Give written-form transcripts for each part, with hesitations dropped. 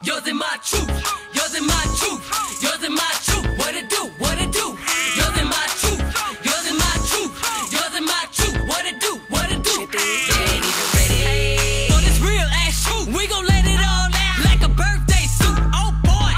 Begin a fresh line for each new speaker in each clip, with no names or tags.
Yours and my truth. Yours and my truth. Yours and my truth. What it do? What it do? Yours and my truth. Yours and my truth. Yours and my truth. What it do? What it do? They ain't even ready. For this real ass truth, we gon' let it all out like a birthday suit. Oh boy,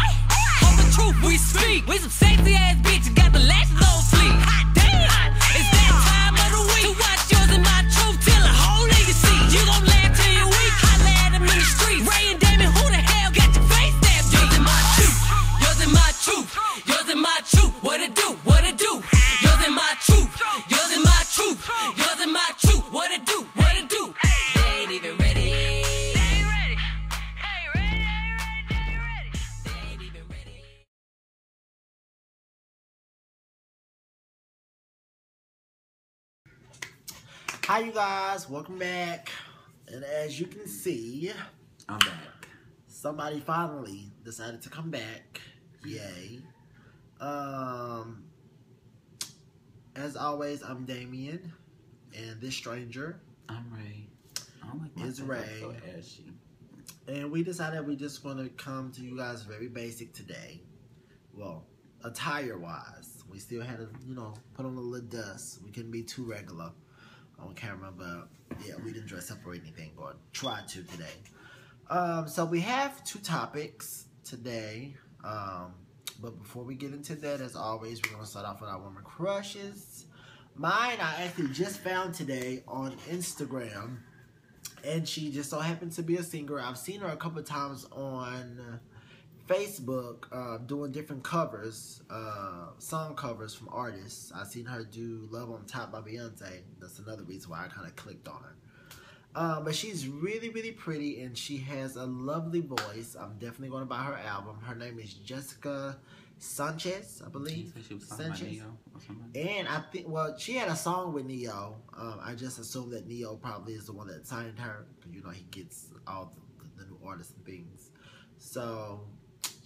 for the truth we speak. We some sexy ass bitches got the lashes on fleek. Hot damn, it's that time of the week to watch yours and my truth till a whole nigga see. You gon' laugh till you weak. Holla at them in the streets. Ray and Damon, who the hell got your face stabbed? Yours and my truth. Yours and my truth. Yours and my truth. What it do? What it do? Yours and my truth. Yours and my truth. Yours and my truth. What it do? What it do? They ain't even ready. They ain't ready. Ain't ready. Ain't ready. Ain't ready. They ain't even ready.
Hi you guys, welcome back. And as you can see,
I'm back.
somebody finally decided to come back. Yay. As always, I'm Damien, and this stranger
I'm Ray. I don't like
is
myself
Ray.
so ashy.
And we decided we just want to come to you guys very basic today. Well, attire wise, we still had to, put on a little dust. We couldn't be too regular on camera, but yeah, we didn't dress up or anything, or try to today. So we have two topics today. But before we get into that, as always, we're gonna start off with our woman crushes. Mine, I actually just found today on Instagram, and she just so happens to be a singer. I've seen her a couple of times on Facebook doing different covers, song covers from artists. I've seen her do Love on Top by Beyonce. That's another reason why I kind of clicked on her. But she's really, really pretty, and she has a lovely voice. I'm definitely going to buy her album. Her name is Jessica Sanchez, I believe.
She was talking about Neo or something.
And I think, well, she had a song with Neo. I just assume that Neo probably is the one that signed her, because he gets all the new artists and things. So,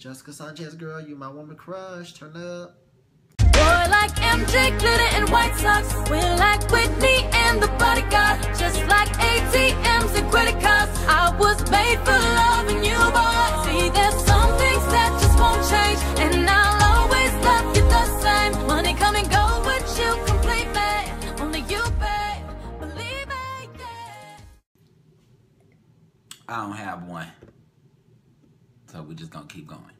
Jessica Sanchez, girl, you my woman crush. Turn up.
Boy like MJ, glitter and White Sox. We're like Whitney and the Bodyguard. Just like ATMs and credit cards. I was made for loving you, boy. See, there's some things that just won't change, and I'll always love you the same. Money come and go, but you complete me. Only you, babe. Believe it, yeah.
I don't have one. So we're just gonna keep going.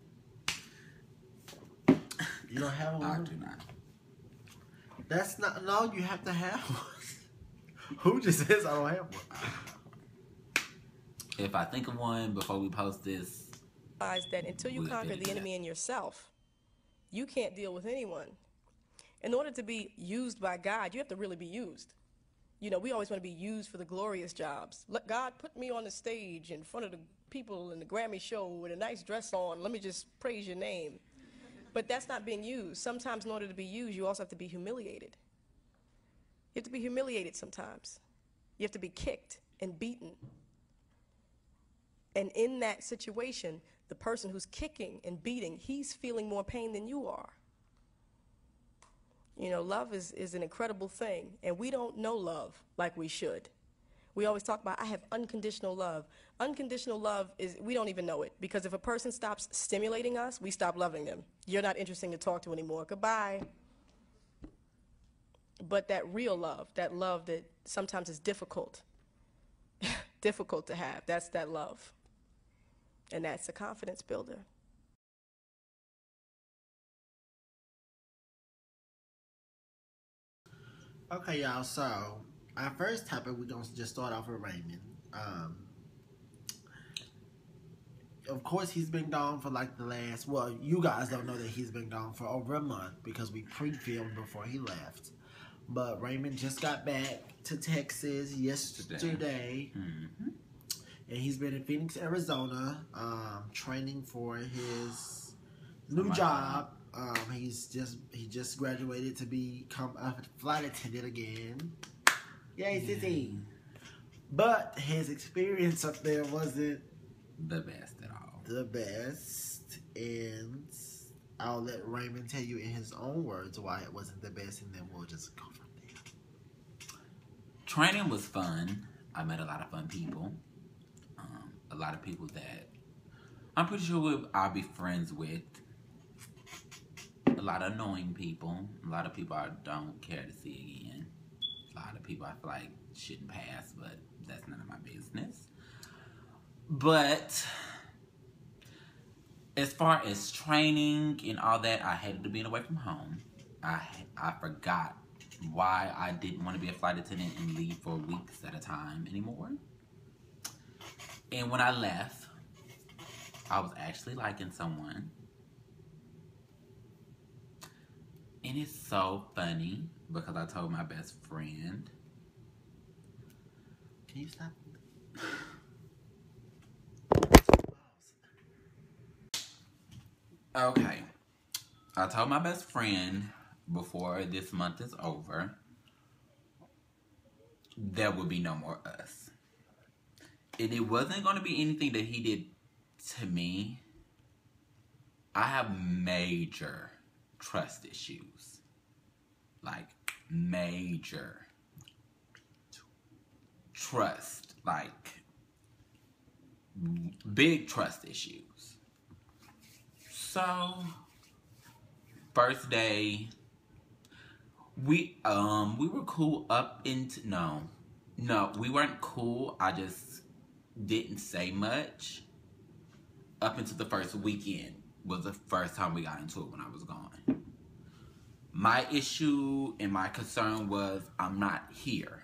You don't have one?
I do not.
That's not, no, you have to have one. Who just says I don't have one?
If I think of one before we post this,
That until you
we'll
conquer
figure
the
it
enemy in yourself, you can't deal with anyone. In order to be used by God, you have to really be used. We always want to be used for the glorious jobs. Let God put me on the stage in front of the people in the Grammy show with a nice dress on. Let me just praise your name. But that's not being used. Sometimes in order to be used, you also have to be humiliated. You have to be humiliated sometimes. You have to be kicked and beaten. And in that situation, the person who's kicking and beating, he's feeling more pain than you are. Love is an incredible thing, and we don't know love like we should. We always talk about, I have unconditional love. Unconditional love is, we don't even know it, because if a person stops stimulating us, we stop loving them. You're not interesting to talk to anymore. Goodbye. But that real love that sometimes is difficult, difficult to have, that's that love. And that's a confidence builder.
Okay, y'all, so our first topic, we're going to just start off with Raymond. Of course, he's been gone for like the last, well, you guys don't know that he's been gone for over a month because we pre-filmed before he left. But Raymond just got back to Texas yesterday.
mm-hmm.
And he's been in Phoenix, Arizona, training for his new job. He just graduated to become a flight attendant again. Yay, sissy! But his experience up there wasn't
the best at all.
The best, and I'll let Raymond tell you in his own words why it wasn't the best, and then we'll just go from there.
Training was fun. I met a lot of fun people. A lot of people that I'm pretty sure I'll be friends with a lot of annoying people. A lot of people I don't care to see again. A lot of people I feel like shouldn't pass, but that's none of my business. But as far as training and all that, I hated to being away from home. I forgot why I didn't want to be a flight attendant and leave for weeks at a time anymore. And when I left, I was actually liking someone. And it's so funny because I told my best friend.
Can you stop?
Okay. I told my best friend before this month is over, there will be no more us. And it wasn't going to be anything that he did to me. I have major trust issues. Like, major trust. Like, big trust issues. So, first day, we were cool up into, no, we weren't cool. I just didn't say much. Up until the first weekend was the first time we got into it when I was gone. My issue and my concern was I'm not here.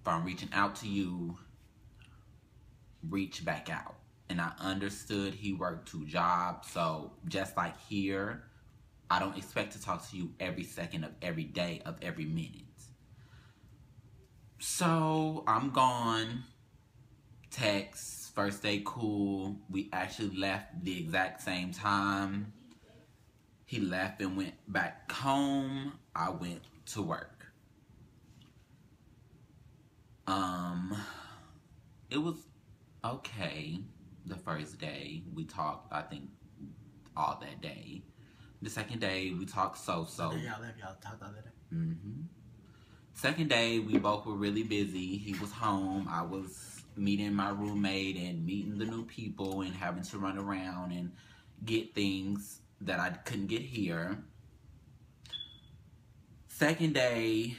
If I'm reaching out to you, reach back out. And I understood he worked 2 jobs, so just like here, I don't expect to talk to you every second of every day of every minute. So I'm gone. Text, first day cool. We actually left the exact same time. He left and went back home. I went to work. It was okay. The first day we talked, I think, all that day. The second day we talked so.
Y'all left, y'all talked all that day?
Mm-hmm. Second day we both were really busy. He was home. I was meeting my roommate and meeting the new people and having to run around and get things that I couldn't get here. Second day,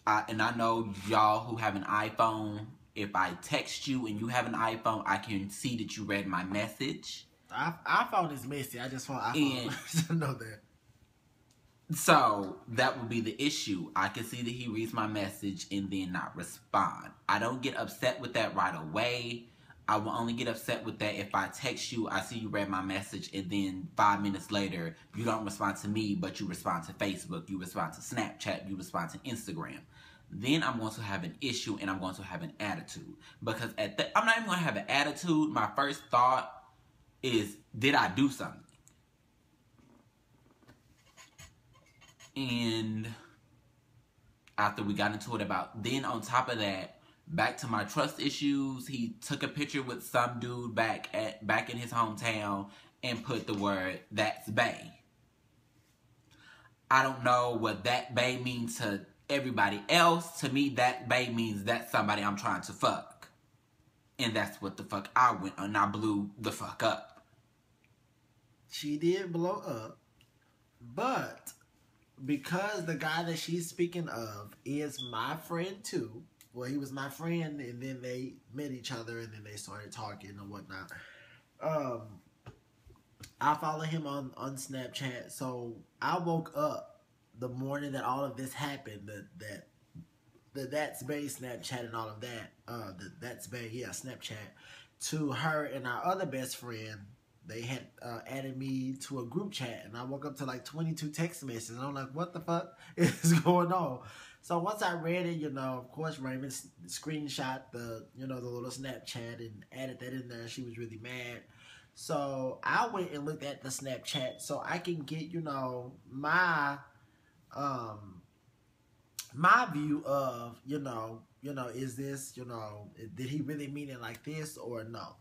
I know y'all who have an iPhone, if I text you and you have an iPhone, I can see that you read my message.
iPhone is messy. I just want iPhone to know that.
So, that would be the issue. I can see that he reads my message and then not respond. I don't get upset with that right away. I will only get upset with that if I text you, I see you read my message, and then 5 minutes later, you don't respond to me, but you respond to Facebook, you respond to Snapchat, you respond to Instagram. Then I'm going to have an issue and I'm going to have an attitude. Because I'm not even going to have an attitude. My first thought is, did I do something? And after we got into it then on top of that, back to my trust issues, he took a picture with some dude back in his hometown and put the word, "That's bae." I don't know what that bae means to everybody else. To me, that bae means that's somebody I'm trying to fuck. And that's what the fuck I went and I blew the fuck up.
She did blow up, but because the guy that she's speaking of is my friend too. Well, he was my friend, and then they met each other, and then they started talking and whatnot. I follow him on Snapchat, so I woke up the morning that all of this happened. That's Bae Snapchat and all of that. That's Bae, yeah, Snapchat, to her and our other best friend. They had added me to a group chat, and I woke up to like 22 text messages, and I'm like, what the fuck is going on? So once I read it, of course, Raymond screenshot the little Snapchat and added that in there. She was really mad. So I went and looked at the Snapchat so I can get, my my view of, is this, did he really mean it like this or no?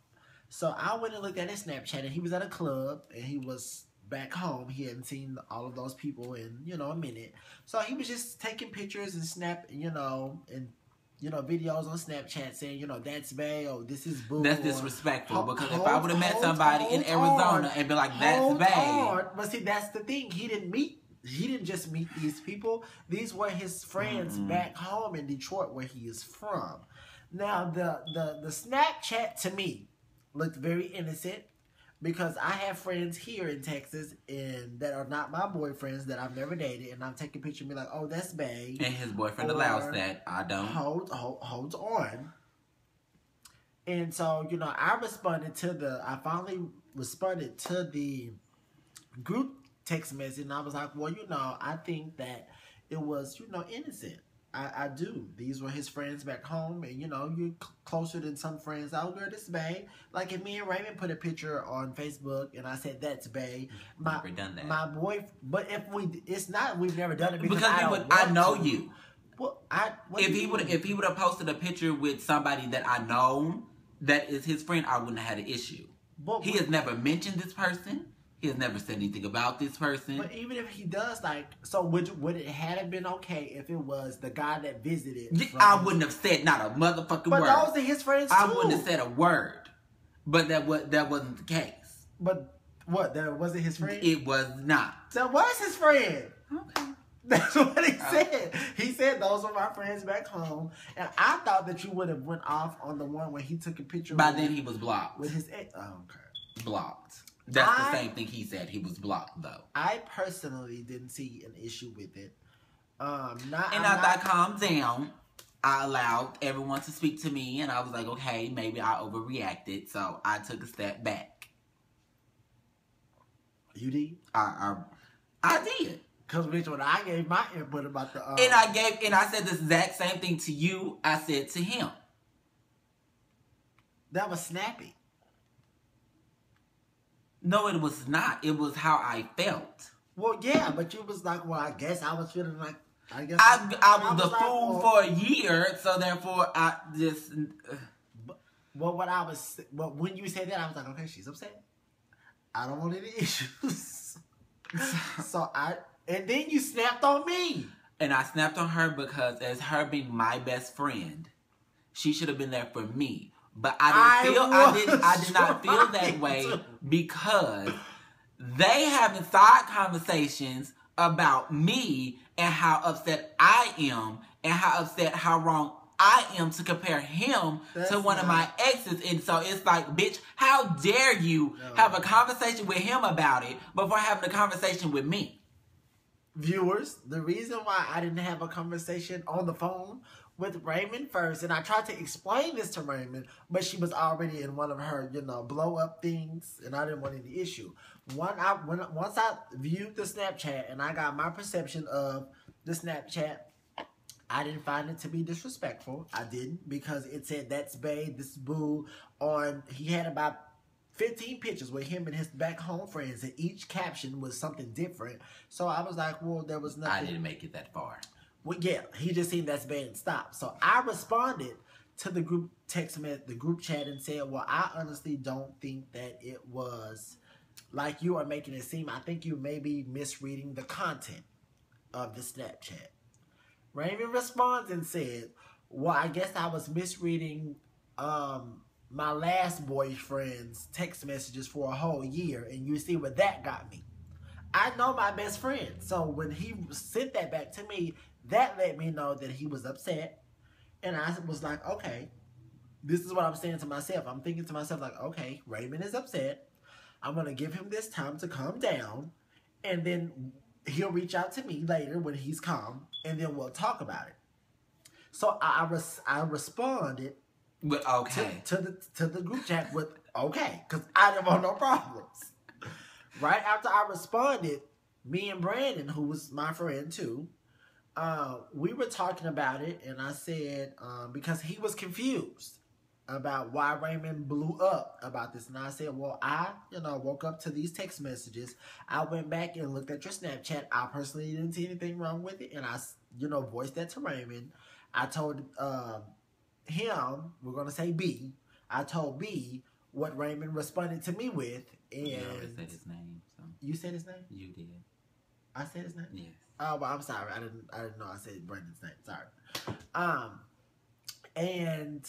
So I went and looked at his Snapchat, and he was at a club, and he was back home. He hadn't seen all of those people in, a minute. So he was just taking pictures and snapping, and videos on Snapchat saying, that's bae, or this is boo.
That's disrespectful, because if I would have met somebody in Arizona and be like, that's bae.
But see, that's the thing. He didn't just meet these people. These were his friends back home in Detroit, where he is from. Now, the Snapchat to me looked very innocent, because I have friends here in Texas and that are not my boyfriends, that I've never dated, and I'm taking a picture and be like, oh, that's bae.
And his boyfriend allows that. I don't.
Hold on. And so, I finally responded to the group text message, and I was like, well, I think that it was, innocent. I do. These were his friends back home, and you're closer than some friends. Oh, girl, this is bae. Like if me and Raymond put a picture on Facebook, and I said that's bae.
Never done that.
My boy, but it's not. We've never done it because
I know you.
Well,
if he would have posted a picture with somebody that I know that is his friend, I wouldn't have had an issue. But he has never mentioned this person. He has never said anything about this person.
But even if he does, so would it have been okay if it was the guy that visited?
I wouldn't have said not a motherfucking word.
But those are his friends too.
I wouldn't have said a word. But that wasn't the case.
But what? That wasn't his friend?
It was not.
That was his friend.
Okay.
That's what he said. He said those were my friends back home, and I thought that you would have went off on the one where he took a picture.
By then he was blocked.
With his ex. Oh, okay.
Blocked. That's the same thing he said. He was blocked, though.
I personally didn't see an issue with it.
After I calmed down, I allowed everyone to speak to me, and I was like, okay, maybe I overreacted, so I took a step back.
You did?
I did.
Because when I gave my input about the...
And I said the exact same thing to you, I said to him.
That was snappy.
No, it was not. It was how I felt.
Well, yeah, but you was like, well, I guess I was feeling like,
I was the fool for a year, so therefore I just...
Well, when you said that, I was like, okay, she's upset. I don't want any issues. And then you snapped on me.
And I snapped on her because as her being my best friend, she should have been there for me. But I did not feel that way because they having side conversations about me and how upset I am and how wrong I am to compare him to one of my exes. And so it's like, bitch, how dare you have a conversation with him about it before having a conversation with me?
Viewers, the reason why I didn't have a conversation on the phone with Raymond first, and I tried to explain this to Raymond, but she was already in one of her, blow up things, and I didn't want any issue. Once I viewed the Snapchat and I got my perception of the Snapchat, I didn't find it to be disrespectful. I didn't, because it said that's bae, this is boo. He had about 15 pictures with him and his back home friends, and each caption was something different. So I was like, well, there was nothing.
I didn't make it that far.
Well, yeah, he just seen that's bae and stopped. So I responded to the group the group chat and said, well, I honestly don't think that it was like you are making it seem. I think you may be misreading the content of the Snapchat. Raymond responds and said, well, I guess I was misreading my last boyfriend's text messages for a whole year, and you see what that got me. I know my best friend, so when he sent that back to me, that let me know that he was upset, and I was like, okay, this is what I'm saying to myself. I'm thinking to myself, like, okay, Raymond is upset. I'm going to give him this time to calm down, and then he'll reach out to me later when he's calm, and then we'll talk about it. So I responded
with okay
to the group chat with okay, because I didn't want no problems. Right after I responded, me and Brandon, who was my friend too, we were talking about it, and I said, because he was confused about why Raymond blew up about this. And I said, well, I, woke up to these text messages. I went back and looked at your Snapchat. I personally didn't see anything wrong with it. And I, voiced that to Raymond. I told him, we're going to say B. I told B what Raymond responded to me with. And
you already said his name. So.
You said his name?
You did.
I said his name?
Yes.
Oh, well, I'm sorry. I didn't know I said Brandon's name. Sorry. And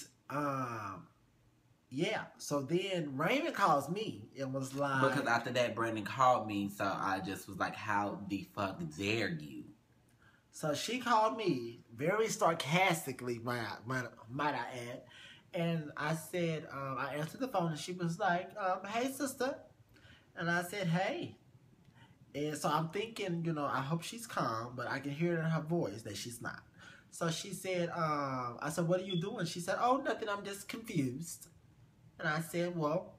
yeah, so then Raymond calls me and was like,
Because after that, Brandon called me, so I just was like, how the fuck dare you?
so she called me very sarcastically, might I add. And I said, I answered the phone and she was like, hey, sister. And I said, hey. And so I'm thinking, you know, I hope she's calm, but I can hear it in her voice that she's not. So she said, I said, what are you doing? She said, oh, nothing, I'm just confused. And I said, well,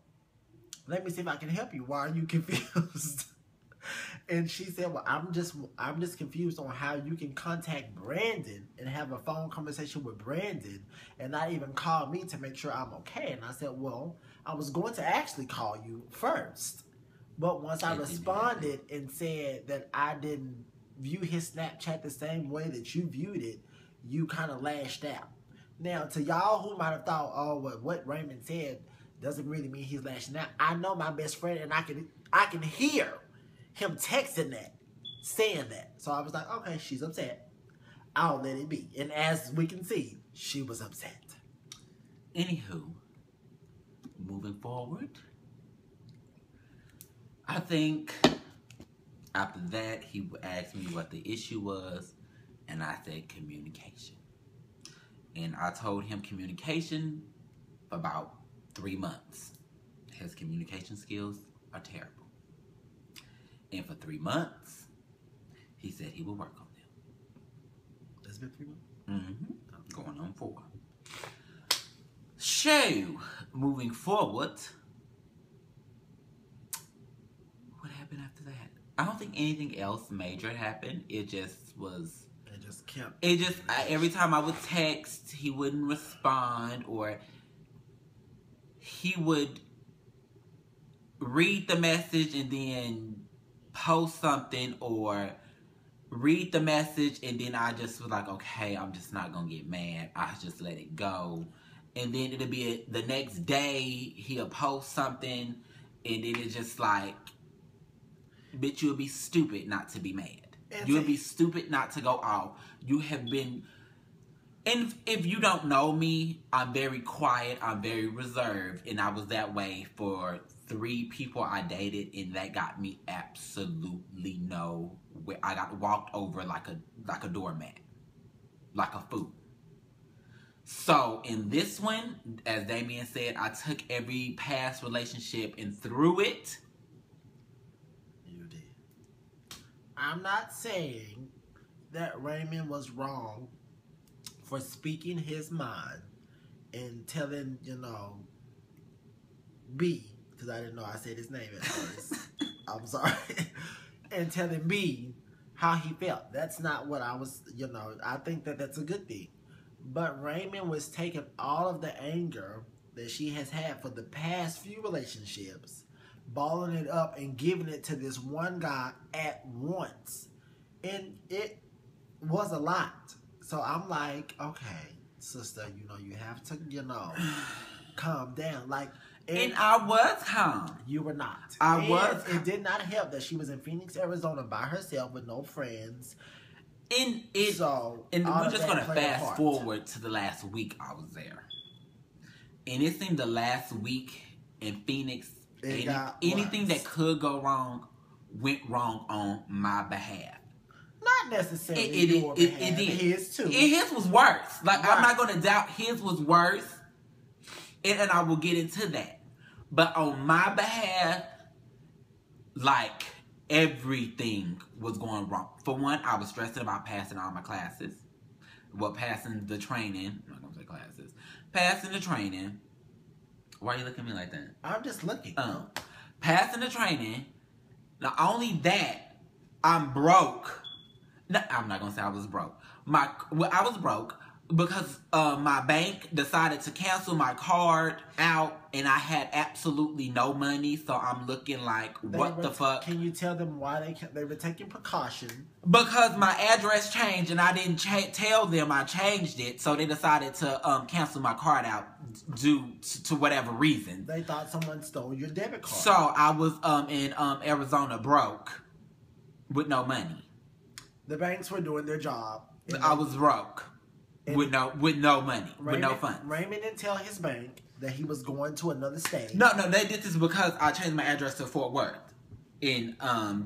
let me see if I can help you. Why are you confused? And she said, well, I'm just confused on how you can contact Brandon and have a phone conversation with Brandon and not even call me to make sure I'm okay. And I said, well, I was going to actually call you first. But once I responded and said that I didn't view his Snapchat the same way that you viewed it, you kind of lashed out. Now, to y'all who might have thought, oh, well, what Raymond said doesn't really mean he's lashing out. I know my best friend, and I can hear him texting that, saying that. So I was like, okay, she's upset. I'll let it be. And as we can see, she was upset.
Anywho, moving forward, I think after that, he asked me what the issue was, and I said communication. And I told him communication for about 3 months. His communication skills are terrible. And for 3 months, he said he would work on them.
It's been 3 months?
Mm-hmm. Going on 4. So, moving forward, what happened after that? I don't think anything else major happened. It just was... every time I would text, he wouldn't respond, or he would read the message and then post something, or read the message and then I just was like, okay, I'm just not gonna get mad. I just let it go. And then it'll be the next day he'll post something and then it's just like, bitch, you'll be stupid not to be mad. You'll be stupid not to go off. You have been... And if you don't know me, I'm very quiet. I'm very reserved. And I was that way for 3 people I dated. And that got me absolutely nowhere. I got walked over like a doormat. Like a fool. So, in this one, as Damien said, I took every past relationship and threw it.
I'm not saying that Raymond was wrong for speaking his mind and telling, you know, B, because I didn't know I said his name at first. I'm sorry. And telling B how he felt. That's not what I was, you know, I think that that's a good thing. But Raymond was taking all of the anger that she has had for the past few relationships, balling it up and giving it to this one guy at once. And it was a lot. So I'm like, okay, sister, you know, you have to, you know, calm down. Like,
and I was calm.
You were not.
I was.
It did not help that she was in Phoenix, Arizona by herself with no friends.
And we're just going to fast forward to the last week I was there. And it seemed the last week in Phoenix, anything that could go wrong went wrong on my behalf.
Not necessarily your behalf. It did. His too.
His was worse. Like, right. I'm not going to doubt his was worse. And I will get into that. But on my behalf, like, everything was going wrong. For one, I was stressing about passing all my classes. Well, passing the training. I'm not going to say classes. Passing the training. Why are you looking at me like that?
I'm just looking.
Passing the training. Not only that, I'm broke. No, I'm not going to say I was broke. I was broke because my bank decided to cancel my card out and I had absolutely no money. So I'm looking like, what the fuck?
Can you tell them why they were taking precaution?
Because my address changed and I didn't tell them I changed it. So they decided to cancel my card out due to whatever reason.
They thought someone stole your debit card.
So I was in Arizona broke with no money.
The banks were doing their job.
I was broke. with no money, with no funds.
Raymond didn't tell his bank that he was going to another state.
No, they did this because I changed my address to Fort Worth, and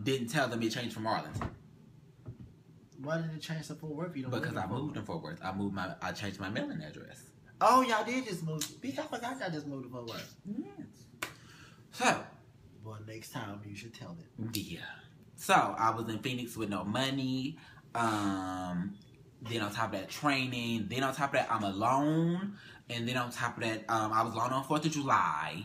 didn't tell them it changed from Arlington.
Why did it change to Fort Worth?
Because I moved in Fort Worth. I changed my mailing address.
Oh, y'all did just move. I forgot y'all just moved to Fort Worth.
Yes. So,
well, next time you should tell them.
Yeah. So I was in Phoenix with no money. Then on top of that, training. Then on top of that, I'm alone. And then on top of that, I was alone on 4th of July.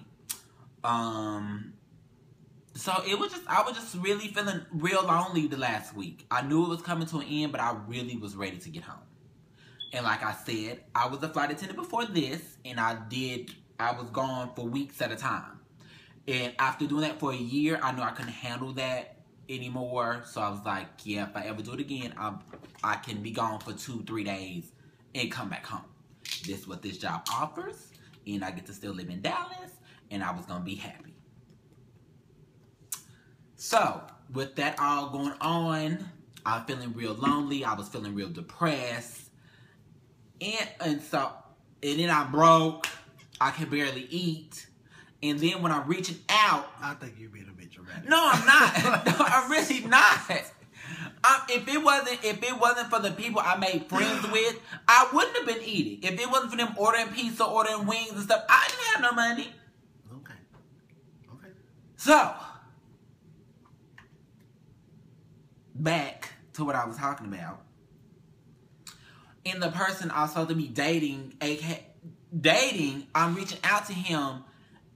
So I was just really feeling real lonely the last week. I knew it was coming to an end, but I really was ready to get home. And like I said, I was a flight attendant before this, and I was gone for weeks at a time. And after doing that for a year, I knew I couldn't handle that anymore. So I was like, yeah, if I ever do it again, I can be gone for 2-3 days and come back home. This is what this job offers, and I get to still live in Dallas, and I was going to be happy. So, with that all going on, I'm feeling real lonely. I was feeling real depressed. And then I'm broke. I can barely eat. And then when I'm reaching out,
I think you're being a bit dramatic.
No, I'm not. No, I'm really not. If it wasn't for the people I made friends with, I wouldn't have been eating. If it wasn't for them ordering pizza, ordering wings and stuff, I didn't have no money.
Okay.
So, back to what I was talking about. And the person I was supposed to be dating, I'm reaching out to him,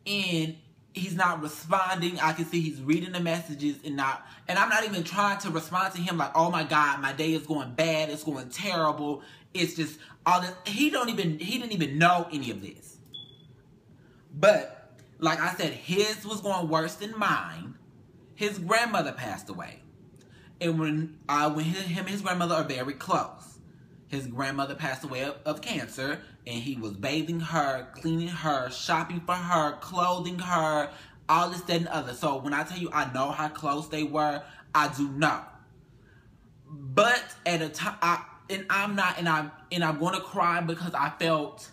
and he's not responding. I can see he's reading the messages and I'm not even trying to respond to him like, oh my God, my day is going bad, it's going terrible. It's just all this. He didn't even know any of this. But like I said, his was going worse than mine. His grandmother passed away. And when him and his grandmother are very close. His grandmother passed away of cancer, and he was bathing her, cleaning her, shopping for her, clothing her, all this, that, and the other. So when I tell you I know how close they were, I do know. But at a time, I'm going to cry because I felt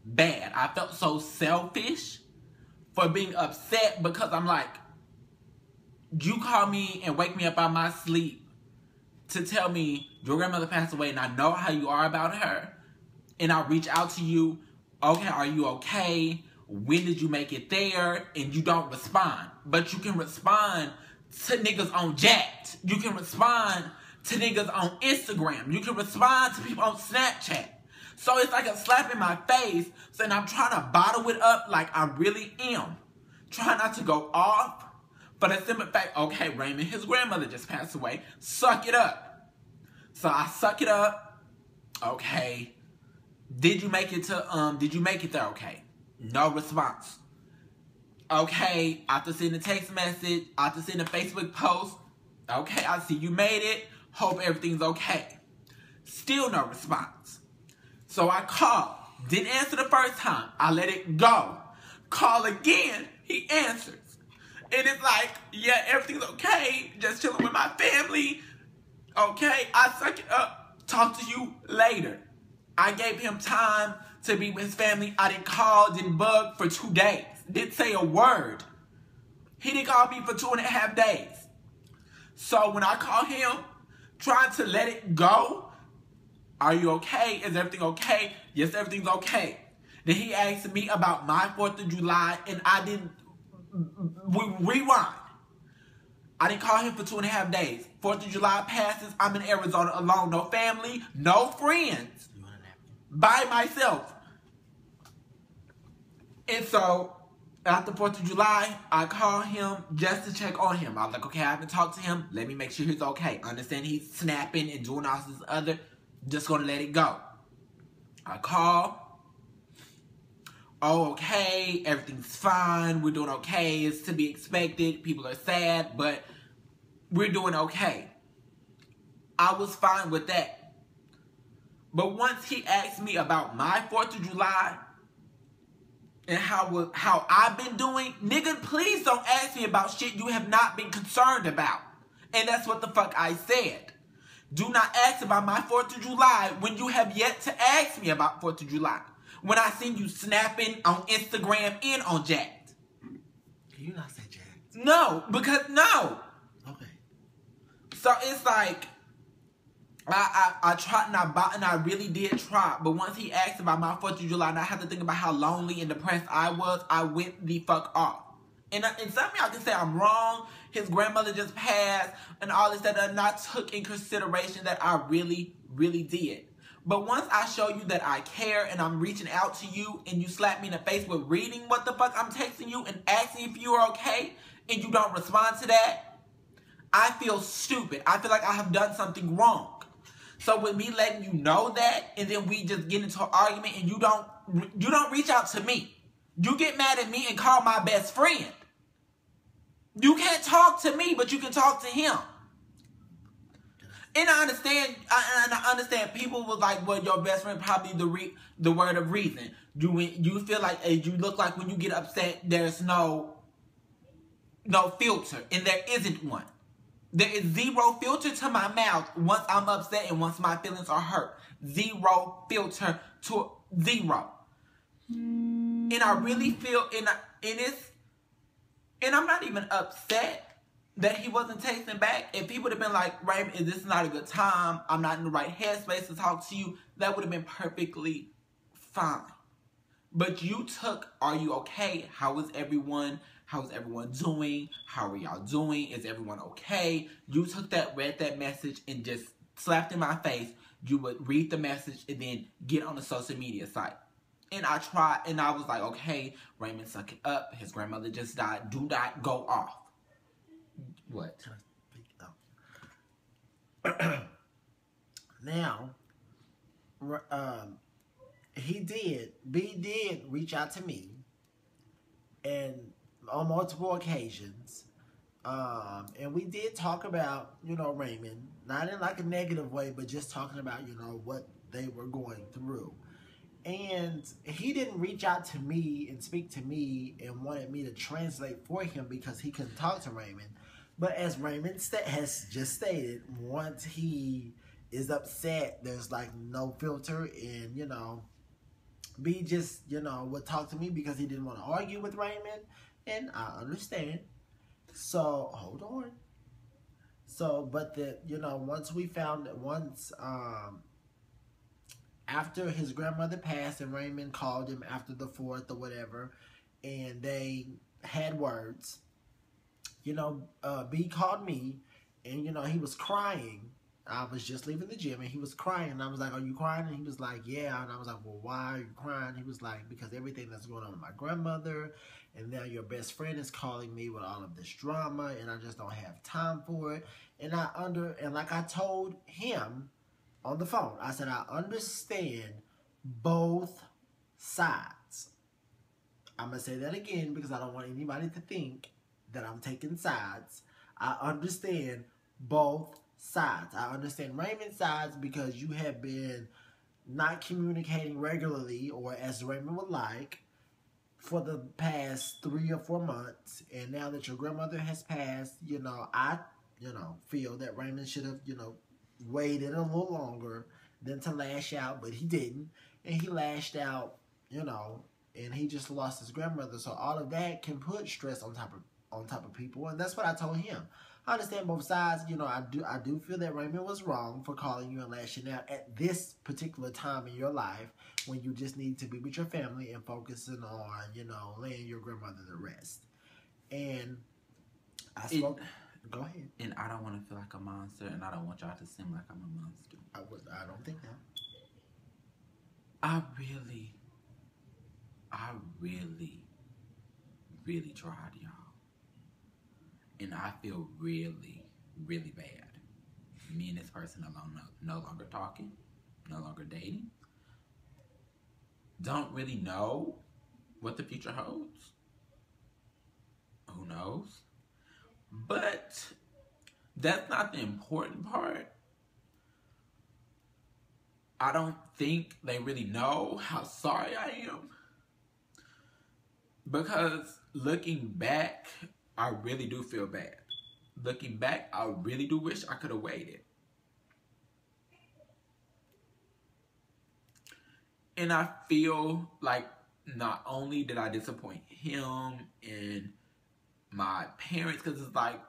bad. I felt so selfish for being upset because I'm like, you call me and wake me up out of my sleep to tell me your grandmother passed away and I know how you are about her. And I reach out to you, okay, are you okay? When did you make it there? And you don't respond. But you can respond to niggas on Jack'd. You can respond to niggas on Instagram. You can respond to people on Snapchat. So it's like a slap in my face. So I'm trying to bottle it up like I really am. Trying not to go off. For the simple fact, okay, Raymond, his grandmother just passed away. Suck it up. So I suck it up. Okay. Did you make it there okay? No response. Okay, after sending a text message, after sending a Facebook post, okay, I see you made it. Hope everything's okay. Still no response. So I called. Didn't answer the first time. I let it go. Call again. He answers. And it's like, yeah, everything's okay. Just chilling with my family. Okay, I suck it up. Talk to you later. I gave him time to be with his family. I didn't call, didn't bug for 2 days. Didn't say a word. He didn't call me for 2.5 days. So when I call him, trying to let it go, are you okay? Is everything okay? Yes, everything's okay. Then he asked me about my 4th of July, and I didn't rewind. I didn't call him for 2.5 days. 4th of July passes. I'm in Arizona alone. No family, no friends. By myself. And so, after 4th of July, I call him just to check on him. I was like, okay, I haven't talked to him. Let me make sure he's okay. I understand he's snapping and doing all this other. Just gonna let it go. I call. Oh, okay, everything's fine, we're doing okay, it's to be expected, people are sad, but we're doing okay. I was fine with that. But once he asked me about my 4th of July and how I've been doing, nigga, please don't ask me about shit you have not been concerned about. And that's what the fuck I said. Do not ask about my 4th of July when you have yet to ask me about 4th of July. When I seen you snapping on Instagram and on Jacked.
Can you not say Jacked?
No, because no.
Okay.
So it's like, I tried and I really did try. But once he asked about my 4th of July and I had to think about how lonely and depressed I was, I went the fuck off. And some of y'all can say I'm wrong. His grandmother just passed and all this that and I took in consideration that I really, really did. But once I show you that I care and I'm reaching out to you and you slap me in the face with reading what the fuck I'm texting you and asking if you're okay and you don't respond to that, I feel stupid. I feel like I have done something wrong. So with me letting you know that and then we just get into an argument and you don't reach out to me. You get mad at me and call my best friend. You can't talk to me, but you can talk to him. And I understand people was like, well, your best friend probably the word of reason. You feel like you look like when you get upset, there's no filter, and there isn't one. There is zero filter to my mouth once I'm upset and once my feelings are hurt. Zero filter to zero. And I really feel, and I'm not even upset that he wasn't texting back. If he would have been like, Raymond, is this not a good time? I'm not in the right headspace to talk to you. That would have been perfectly fine. But you took, are you okay? How is everyone? How is everyone doing? How are y'all doing? Is everyone okay? You took that, read that message, and just slapped in my face. You would read the message and then get on the social media site. And I tried, and I was like, okay, Raymond, suck it up. His grandmother just died. Do not go off. What?
Now, B did reach out to me, and on multiple occasions, and we did talk about, Raymond, not in like a negative way, but just talking about, what they were going through. And he didn't reach out to me and speak to me and wanted me to translate for him because he couldn't talk to Raymond. But as Raymond has just stated, once he is upset, there's like no filter, and B just would talk to me because he didn't want to argue with Raymond, and I understand. So hold on. So, but once after his grandmother passed and Raymond called him after the 4th or whatever, and they had words, B called me, and he was crying. I was just leaving the gym and he was crying, and I was like, are you crying? And he was like, yeah. And I was like, well, why are you crying? He was like, because everything that's going on with my grandmother, and now your best friend is calling me with all of this drama, and I just don't have time for it. And like I told him on the phone, I said, I understand both sides. I'm going to say that again because I don't want anybody to think that I'm taking sides. I understand both sides. I understand Raymond's sides because you have been not communicating regularly, or as Raymond would like, for the past 3 or 4 months. And now that your grandmother has passed, I, feel that Raymond should have, waited a little longer than to lash out, but he didn't. And he lashed out, and he just lost his grandmother. So all of that can put stress on top of people, and that's what I told him. I understand both sides. I do feel that Raymond was wrong for calling you and lashing out at this particular time in your life when you just need to be with your family and focusing on, laying your grandmother to rest. And I spoke. Go ahead.
And I don't want to feel like a monster, and I don't want y'all to seem like I'm a monster.
I don't think that.
I really tried, y'all. And I feel really, really bad. Me and this person are no longer talking, no longer dating. Don't really know what the future holds. Who knows? But that's not the important part. I don't think they really know how sorry I am. Because looking back, I really do feel bad. Looking back, I really do wish I could have waited. And I feel like not only did I disappoint him and my parents, because it's like,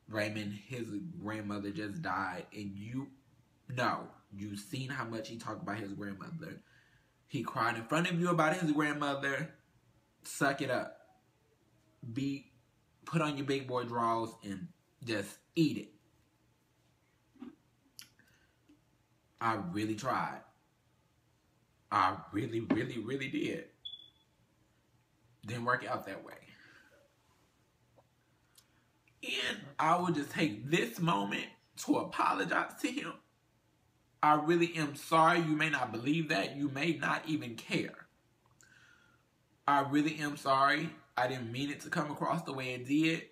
Raymond, his grandmother just died, and you've seen how much he talked about his grandmother. He cried in front of you about his grandmother. Suck it up. Put on your big boy drawers and just eat it. I really tried. I really, really, really did. Didn't work out that way. And I would just take this moment to apologize to him. I really am sorry. You may not believe that. You may not even care. I really am sorry. I didn't mean it to come across the way it did.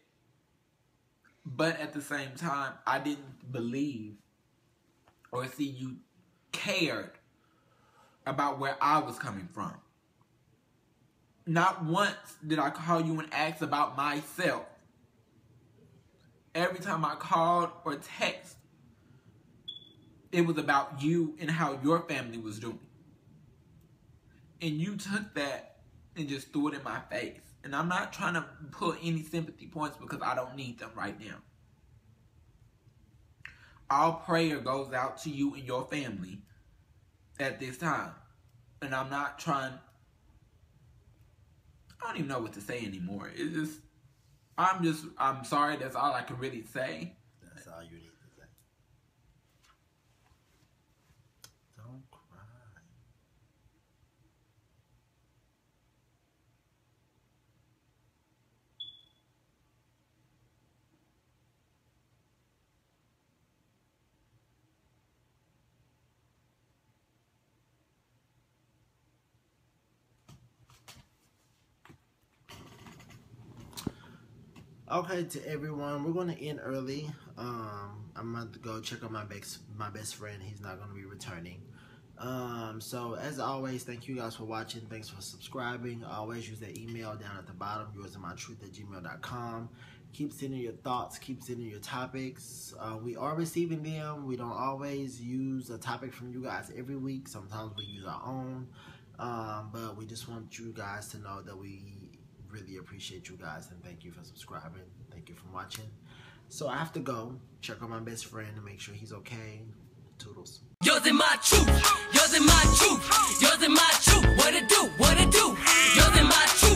But at the same time, I didn't believe or see you cared about where I was coming from. Not once did I call you and ask about myself. Every time I called or texted, it was about you and how your family was doing. And you took that and just threw it in my face. And I'm not trying to put any sympathy points because I don't need them right now. All prayer goes out to you and your family at this time. And I'm not trying... I don't even know what to say anymore. It's just... I'm sorry, that's all I can really say.
That's all you need to say. Don't cry. Okay, to everyone, we're gonna end early. I'm going to go check on my best friend. He's not gonna be returning. So as always, thank you guys for watching. Thanks for subscribing. Always use that email down at the bottom, yoursinmytruth@gmail.com. Keep sending your thoughts. Keep sending your topics. We are receiving them. We don't always use a topic from you guys every week. Sometimes we use our own. But we just want you guys to know that we really appreciate you guys, and thank you for subscribing. Thank you for watching. So I have to go check on my best friend and make sure he's okay. Toodles.
Yours and my truth. Yours and my truth. Yours and my truth. What it do? What it do? Yours and my truth.